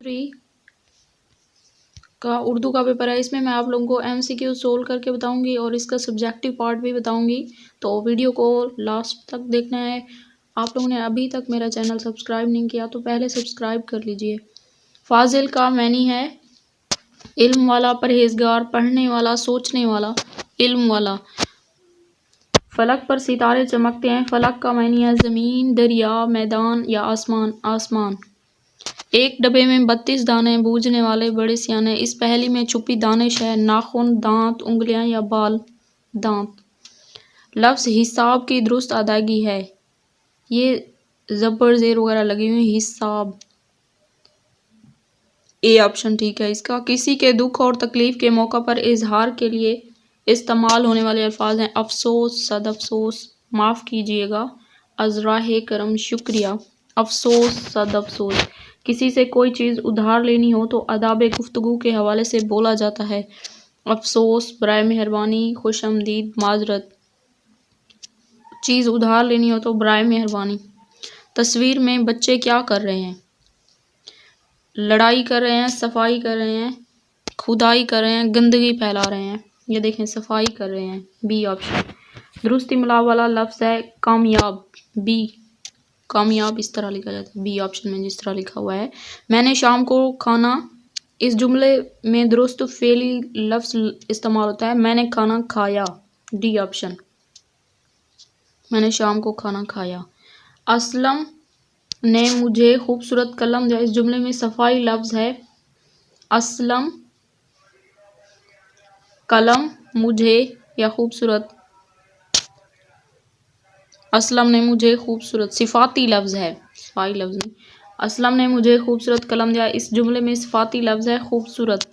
3 का उर्दू का पेपर है। इसमें मैं आप लोगों को MCQ सोल्व करके बताऊंगी और इसका सब्जेक्टिव पार्ट भी बताऊंगी, तो वीडियो को लास्ट तक देखना है। आप लोगों ने अभी तक मेरा चैनल सब्सक्राइब नहीं किया तो पहले सब्सक्राइब कर लीजिए। फाजिल का मैनी है इल्म वाला, परहेजगार, पढ़ने वाला, सोचने वाला, इल्म वाला। फलक पर सितारे चमकते हैं। फलक का मैनी है ज़मीन, दरिया, मैदान या आसमान। आसमान। एक डब्बे में 32 दाने, बूझने वाले, बड़े सियाने। इस पहेली में छुपी दानिश है नाखून, दांत, उंगलियां या बाल। दांत। लफ्ज़ हिसाब की दुरुस्त अदायगी है। ये ज़बर ज़ेर वगैरह लगी हुई। हिसाब ए ऑप्शन ठीक है इसका। किसी के दुख और तकलीफ के मौका पर इजहार के लिए इस्तेमाल होने वाले अल्फाज हैं अफसोस, सद अफसोस, माफ़ कीजिएगा, अज़राहे करम, शुक्रिया। अफसोस, सद अफसोस। किसी से कोई चीज़ उधार लेनी हो तो अदाब गुफ्तगू के हवाले से बोला जाता है अफसोस, बराए मेहरबानी, खुश आमदीद, माजरत। चीज़ उधार लेनी हो तो बराए मेहरबानी। तस्वीर में बच्चे क्या कर रहे हैं? लड़ाई कर रहे हैं, सफाई कर रहे हैं, खुदाई कर रहे हैं, गंदगी फैला रहे हैं। ये देखें सफाई कर रहे हैं। B option. दुरुस्त इमला वाला लफ्ज़ है कामयाब। बी कामयाब इस तरह लिखा जाता है, बी ऑप्शन में जिस तरह लिखा हुआ है। मैंने शाम को खाना, इस जुमले में दुरुस्त फेली लफ्ज़ इस्तेमाल होता है मैंने खाना खाया। D option. मैंने शाम को खाना खाया। असलम ने मुझे खूबसूरत कलम दिया। इस जुमले में सफाई लफ्ज़ है असलम, कलम, मुझे या खूबसूरत। असलम ने मुझे खूबसूरत सिफाती लफ्ज़ है, सफाई लफ्ज़ नहीं। असलम ने मुझे खूबसूरत कलम दिया। इस जुमले में सिफाती लफ्ज़ है खूबसूरत।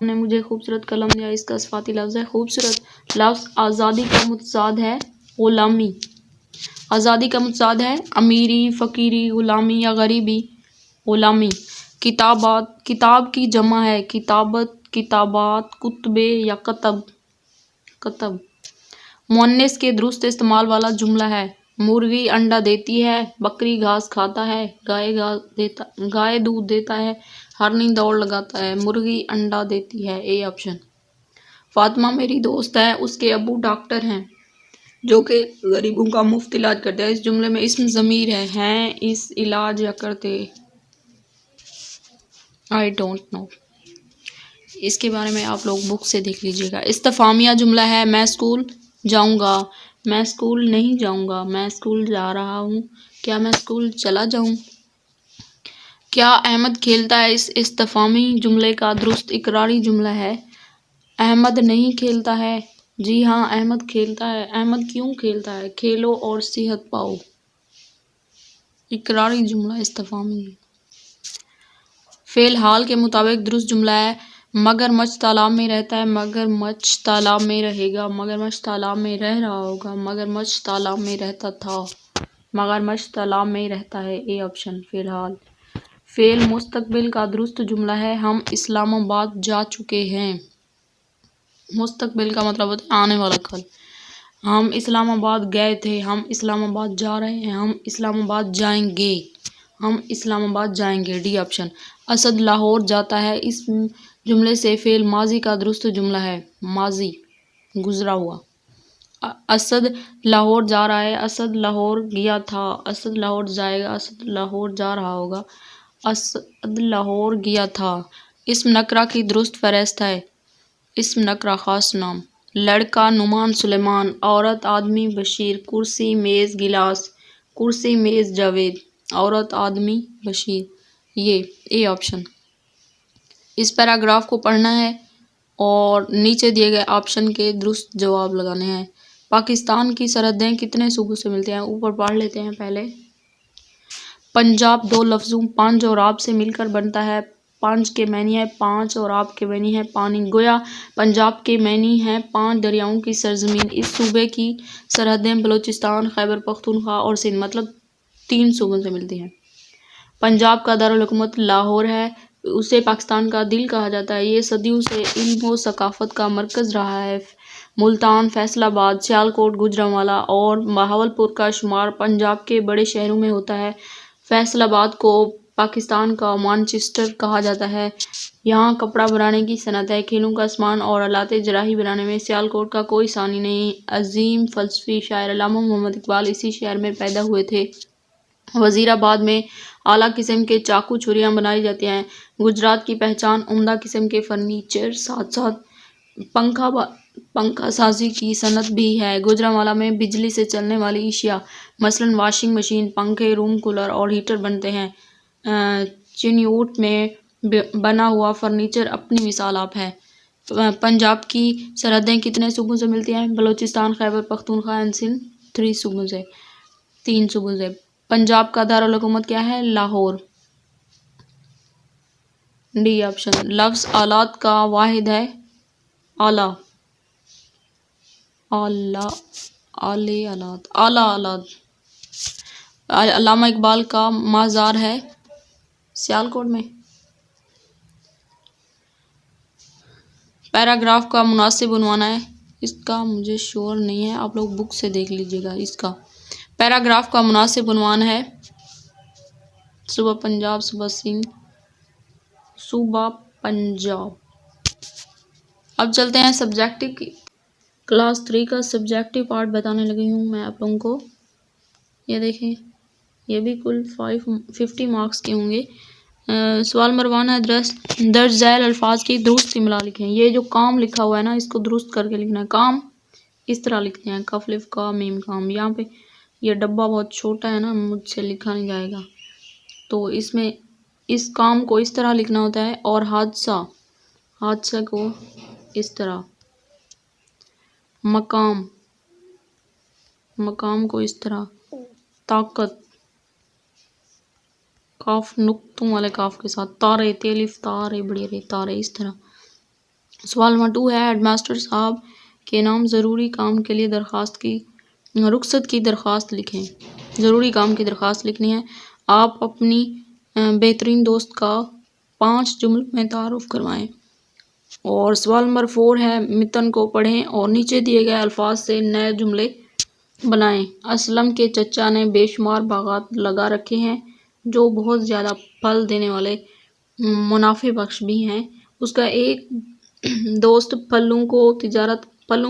ने मुझे खूबसूरत कलम दिया, इसका सिफाती लफ्ज़ है खूबसूरत। लफ्ज़ आज़ादी का मुतज़ाद है ग़ुलामी। आज़ादी का मुतज़ाद है अमीरी, फ़कीरी, ग़ुलामी या गरीबी। ग़ुलामी। किताबात, किताब की जमा है किताबत, किताबात, कुतबे या कतब। कतब। मुअन्नस के दुरुस्त इस्तेमाल वाला जुमला है मुर्गी अंडा देती है, बकरी घास खाता है, गाय दूध देता है, हरनी दौड़ लगाता है। मुर्गी अंडा देती है। A option. फातिमा मेरी दोस्त है, उसके अब्बू डॉक्टर हैं जो कि गरीबों का मुफ्त इलाज करते हैं। इस जुमले में इस्म ज़मीर हैं इस इलाज या करते। आई डोंट नो, इसके बारे में आप लोग बुक से देख लीजिएगा। इस्तिफ़ामिया जुमला है मैं स्कूल जाऊंगा, मैं स्कूल नहीं जाऊंगा, मैं स्कूल जा रहा हूँ, क्या मैं स्कूल चला जाऊं। क्या अहमद खेलता है? इस इस्तिफ़ामी जुमले का दुरुस्त इकरारी जुमला है अहमद नहीं खेलता है। जी हाँ अहमद खेलता है। अहमद क्यों खेलता है? खेलो और सेहत पाओ। इकरारी जुमला इस्तिफ़ामी। फ़ेल हाल के मुताबिक दुरुस्त जुमला है मगरमच्छ तालाब में रहता है, मगरमच्छ तालाब में रहेगा, मगरमच्छ तालाब में रह रहा होगा, मगरमच्छ तालाब में रहता था, मगरमच्छ तालाब में रहता है। A option. फ़िलहाल। फ़ेल मुस्तकबिल का दुरुस्त जुमला है हम इस्लामाबाद जा चुके हैं। मुस्तकबिल का मतलब होता है आने वाला कल। हम इस्लामाबाद गए थे, हम इस्लामाबाद जा रहे हैं, हम इस्लामाबाद जाएंगे, हम इस्लामाबाद जाएंगे। D option. असद लाहौर जाता है। इस जुमले से फ़ेल माजी का दुरुस्त जुमला है माजी, गुजरा हुआ। असद लाहौर जा रहा है, असद लाहौर गया था, असद लाहौर जाएगा, असद लाहौर जा रहा होगा, असद लाहौर गया था। इस्म नकरा की दुरुस्त फहरिस्त है इस्म नकरा खास नाम। लड़का नुमान सुलेमान, औरत आदमी बशीर, कुर्सी मेज़ गिलास, कुर्सी मेज़ जावेद, औरत आदमी बशीर। ये ए ऑप्शन। इस पैराग्राफ को पढ़ना है और नीचे दिए गए ऑप्शन के दुरुस्त जवाब लगाने हैं। पाकिस्तान की सरहदें कितने सूबों से मिलती हैं? ऊपर पढ़ लेते हैं पहले। पंजाब 2 लफ्ज़ों पंज और आब से मिलकर बनता है। पंज के मैनी है पाँच और आब के मैनी है पानी। गोया पंजाब के मैनी है 5 दरियाओं की सरजमीन। इस सूबे की सरहदें बलूचिस्तान, खैबर पख्तूनख्वा और सिंध मतलब 3 सूबों से मिलती हैं। पंजाब का दारुल हुकूमत लाहौर है, उसे पाकिस्तान का दिल कहा जाता है। ये सदियों से इल्म व सकाफ़त का मरकज़ रहा है। मुल्तान, फैसलाबाद, सियालकोट, गुजरांवाला और बहावलपुर का शुमार पंजाब के बड़े शहरों में होता है। फैसलाबाद को پاکستان کا مانچسٹر کہا جاتا ہے۔ یہاں کپڑا بنانے کی صنعت ہے۔ کھیلوں کا سامان اور آلات جراحی بنانے میں سیالکوٹ کا کوئی ثانی نہیں۔ عظیم فلسفی شاعر علامہ محمد اقبال اسی شہر میں پیدا ہوئے تھے۔ وزیر آباد میں اعلیٰ قسم کے چاقو چھریاں بنائی جاتی ہیں۔ گجرات کی پہچان عمدہ قسم کے فرنیچر ساتھ ساتھ پنکھا سازی کی صنعت بھی ہے۔ گوجرانوالہ میں بجلی سے چلنے والی اشیاء مثلاً واشنگ مشین، پنکھے، روم کولر اور ہیٹر بنتے ہیں۔ چنیوٹ میں بنا ہوا فرنیچر اپنی مثال آپ ہے۔ پنجاب کی سرحدیں کتنے صوبوں سے ملتی ہیں؟ بلوچستان، خیبر پختونخوا اینڈ سندھ 3 صوبوں سے۔ پنجاب کا دارالحکومت کیا ہے؟ لاہور۔ D option. لفظ آلات کا واحد ہے آلہ۔ آلات۔ علامہ اقبال کا مزار ہے سیالکوٹ میں۔ پیراگراف کا مناسب عنوان ہے، اس کا مجھے شور نہیں ہے، آپ لوگ بک سے دیکھ لیجیے گا۔ اس کا پیراگراف کا مناسب عنوان ہے صوبہ پنجاب، صوبہ سندھ، صوبہ پنجاب۔ اب چلتے ہیں سبجیکٹو کی کلاس 3 کا سبجیکٹو پارٹ بتانے لگی ہوں میں آپ لوگوں کو۔ یہ دیکھیں، یہ بھی کل 50 مارکس کے ہوں گے۔ سوال نمبر 1 ہے درج ذیل الفاظ کی درست املا لکھیں۔ یہ جو کام لکھا ہوا ہے نا، اس کو درست کر کے لکھنا ہے۔ کام اس طرح لکھتے ہیں، کف لف کا میم کام۔ یہاں پہ یہ ڈبہ بہت چھوٹا ہے نا، مجھ سے لکھا نہیں جائے گا، تو اس میں اس کام کو اس طرح لکھنا ہوتا ہے، اور حادثہ کو اس طرح۔ مقام کو اس طرح۔ طاقت کاف نقطوں والے کاف کے ساتھ۔ تارے تیلف تارے بڑے رے تارے، اس طرح۔ سوال نمبر 2 ہے ہیڈ ماسٹر صاحب کے نام ضروری کام کے لیے رخصت کی درخواست لکھیں۔ ضروری کام کی درخواست لکھنی ہے۔ آپ اپنی بہترین دوست کا 5 جملوں میں تعارف کروائیں۔ اور سوال نمبر 4 ہے متن کو پڑھیں اور نیچے دیے گئے الفاظ سے نئے جملے بنائیں۔ اسلم کے چچا نے بے شمار باغات لگا رکھے ہیں جو بہت زیادہ پھل دینے والے منافع بخش بھی ہیں۔ اس کا ایک دوست پھلوں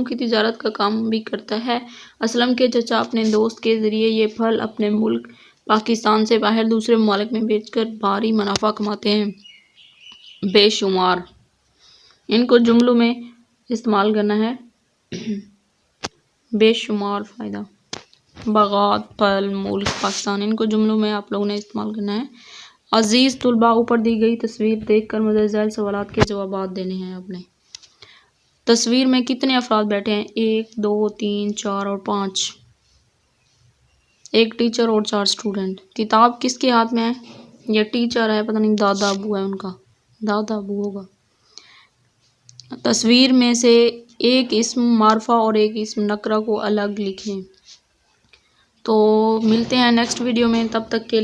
کی تجارت کا کام بھی کرتا ہے۔ اسلم کے چچا اپنے دوست کے ذریعے یہ پھل اپنے ملک پاکستان سے باہر دوسرے ممالک میں بیچ کر بھاری منافع کماتے ہیں۔ بے شمار، ان کو جملوں میں استعمال کرنا ہے۔ بے شمار فائدہ، باغات، پھل، ملک پاکستان، ان کو جملوں میں آپ لوگوں نے استعمال کرنا ہے۔ عزیز طلباء، اوپر دی گئی تصویر دیکھ کر مندرجہ ذیل سوالات کے جوابات دینے ہیں آپ نے۔ تصویر میں کتنے افراد بیٹھے ہیں؟ 1 2 3 4 اور 5۔ ایک ٹیچر اور 4 اسٹوڈنٹ۔ کتاب کس کے ہاتھ میں ہے؟ یہ ٹیچر ہے، پتہ نہیں دادا ابو ہے ان کا، دادا ابو ہوگا۔ تصویر میں سے ایک اسم معرفہ اور ایک اسم نکرہ کو الگ لکھیں۔ تو ملتے ہیں نیکسٹ ویڈیو میں، تب تک کے لیے